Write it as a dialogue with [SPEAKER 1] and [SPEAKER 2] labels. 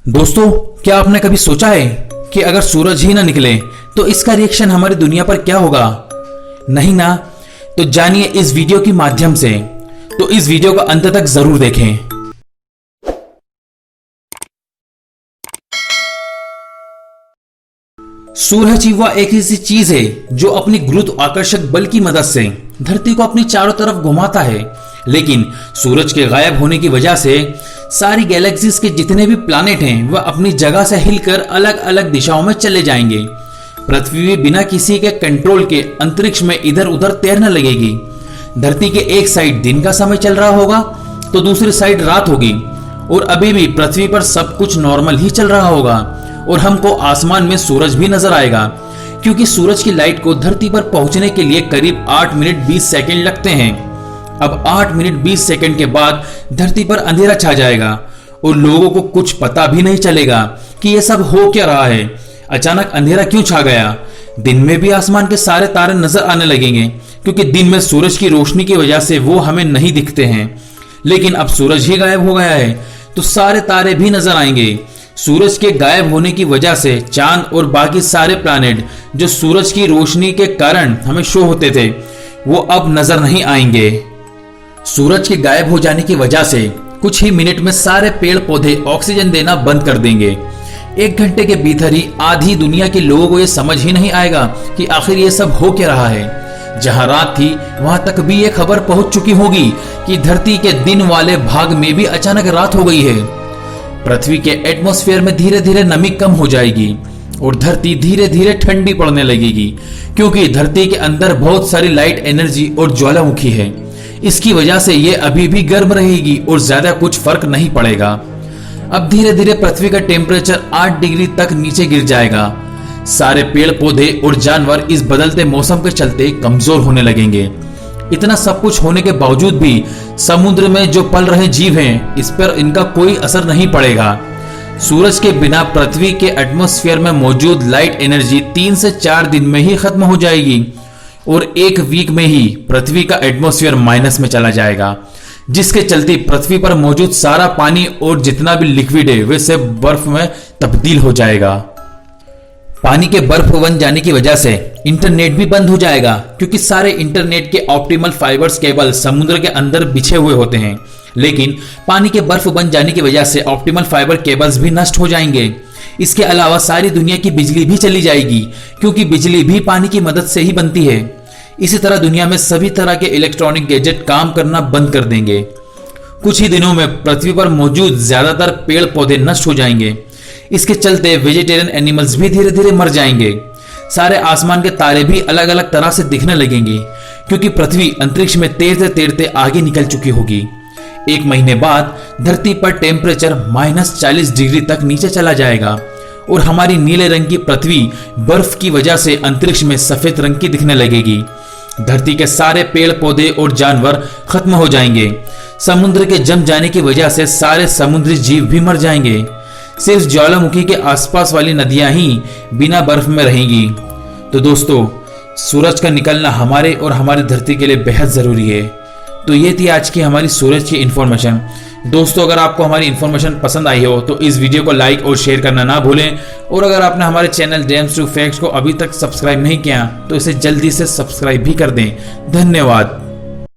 [SPEAKER 1] दोस्तों, क्या आपने कभी सोचा है कि अगर सूरज ही ना निकले तो इसका रिएक्शन हमारी दुनिया पर क्या होगा? नहीं ना? तो जानिए इस वीडियो के माध्यम से। तो इस वीडियो को अंत तक जरूर देखें। सूरज ही वह एक ऐसी चीज है जो अपनी गुरुत्वाकर्षक बल की मदद से धरती को अपनी चारों तरफ घुमाता है। लेकिन सूरज के गायब होने की वजह से सारी गैलेक्सीज के जितने भी प्लैनेट हैं वह अपनी जगह से हिलकर अलग अलग दिशाओं में चले जाएंगे। पृथ्वी भी बिना किसी के कंट्रोल के अंतरिक्ष में इधर उधर तैरने लगेगी। धरती के एक साइड दिन का समय चल रहा होगा तो दूसरी साइड रात होगी, और अभी भी पृथ्वी पर सब कुछ नॉर्मल ही चल रहा होगा और हमको आसमान में सूरज भी नजर आएगा, क्योंकि सूरज की लाइट को धरती पर पहुंचने के लिए करीब 8 मिनट 20 सेकंड लगते हैं। अब 8 मिनट 20 सेकंड के बाद धरती पर अंधेरा छा जाएगा और लोगों को कुछ पता भी नहीं चलेगा कि यह सब हो क्या रहा है। अचानक अंधेरा क्यों छा गया? दिन में भी आसमान के सारे तारे नजर आने लगेंगे, क्योंकि दिन में सूरज की रोशनी की वजह से वो हमें नहीं दिखते हैं। लेकिन अब सूरज ही गायब हो गया है तो सारे तारे भी नजर आएंगे। सूरज के गायब होने की वजह से चांद और बाकी सारे प्लैनेट जो सूरज की रोशनी के कारण हमें शो होते थे वो अब नजर नहीं आएंगे। सूरज के गायब हो जाने की वजह से कुछ ही मिनट में सारे पेड़ पौधे ऑक्सीजन देना बंद कर देंगे। 1 घंटे के भीतर ही आधी दुनिया के लोगों को यह समझ ही नहीं आएगा कि आखिर ये सब हो क्या रहा है। जहां रात थी वहां तक भी ये खबर पहुंच चुकी होगी कि धरती के दिन वाले भाग में भी अचानक रात हो गई है। पृथ्वी के एटमॉस्फेयर में धीरे धीरे नमी कम हो जाएगी और धरती धीरे धीरे ठंडी पड़ने लगेगी, क्योंकि धरती के अंदर बहुत सारी लाइट एनर्जी और ज्वालामुखी है। इसकी वजह से ये अभी भी गर्म रहेगी और ज्यादा कुछ फर्क नहीं पड़ेगा। अब धीरे धीरे पृथ्वी का टेम्परेचर 8 डिग्री तक नीचे गिर जाएगा। सारे पेड़ पौधे और जानवर इस बदलते मौसम के चलते कमजोर होने लगेंगे। इतना सब कुछ होने के बावजूद भी समुद्र में जो पल रहे जीव हैं इस पर इनका कोई असर नहीं पड़ेगा। सूरज के बिना पृथ्वी के एटमॉस्फेयर में मौजूद लाइट एनर्जी 3 से 4 दिन में ही खत्म हो जाएगी और 1 वीक में ही पृथ्वी का एटमॉस्फेयर माइनस में चला जाएगा, जिसके चलते पृथ्वी पर मौजूद सारा पानी और जितना भी लिक्विड है वे सब बर्फ में तब्दील हो जाएगा। पानी के बर्फ बन जाने की वजह से इंटरनेट भी बंद हो जाएगा, क्योंकि सारे इंटरनेट के ऑप्टिमल फाइबर्स केबल समुद्र के अंदर बिछे हुए होते हैं। लेकिन पानी के बर्फ बन जाने की वजह से ऑप्टिमल फाइबर केबल्स भी नष्ट हो जाएंगे। इसके अलावा सारी दुनिया की बिजली भी चली जाएगी, क्योंकि बिजली भी पानी की मदद से ही बनती है। इसी तरह दुनिया में सभी तरह के इलेक्ट्रॉनिक गैजेट काम करना बंद कर देंगे। कुछ ही दिनों में पृथ्वी पर मौजूद ज्यादातर पेड़ पौधे नष्ट हो जाएंगे। इसके चलते वेजिटेरियन एनिमल्स भी धीरे धीरे मर जाएंगे। सारे आसमान के तारे भी अलग अलग तरह से दिखने लगेंगे, क्योंकि पृथ्वी अंतरिक्ष में तैरते तैरते आगे निकल चुकी होगी। 1 महीने बाद धरती पर टेम्परेचर -40 डिग्री तक नीचे चला जाएगा और हमारी नीले रंग की पृथ्वी बर्फ की वजह से अंतरिक्ष में सफेद रंग की दिखने लगेगी। धरती के सारे पेड़ पौधे और जानवर खत्म हो जाएंगे। समुद्र के जम जाने की वजह से सारे समुद्री जीव भी मर जाएंगे। सिर्फ ज्वालामुखी के आसपास वाली नदियां ही बिना बर्फ में रहेंगी। तो दोस्तों, सूरज का निकलना हमारे और हमारी धरती के लिए बेहद जरूरी है। तो ये थी आज की हमारी सूरज की इन्फॉर्मेशन। दोस्तों, अगर आपको हमारी इन्फॉर्मेशन पसंद आई हो तो इस वीडियो को लाइक और शेयर करना ना भूलें, और अगर आपने हमारे चैनल जेम्स टू फैक्ट्स को अभी तक सब्सक्राइब नहीं किया तो इसे जल्दी से सब्सक्राइब भी कर दें। धन्यवाद।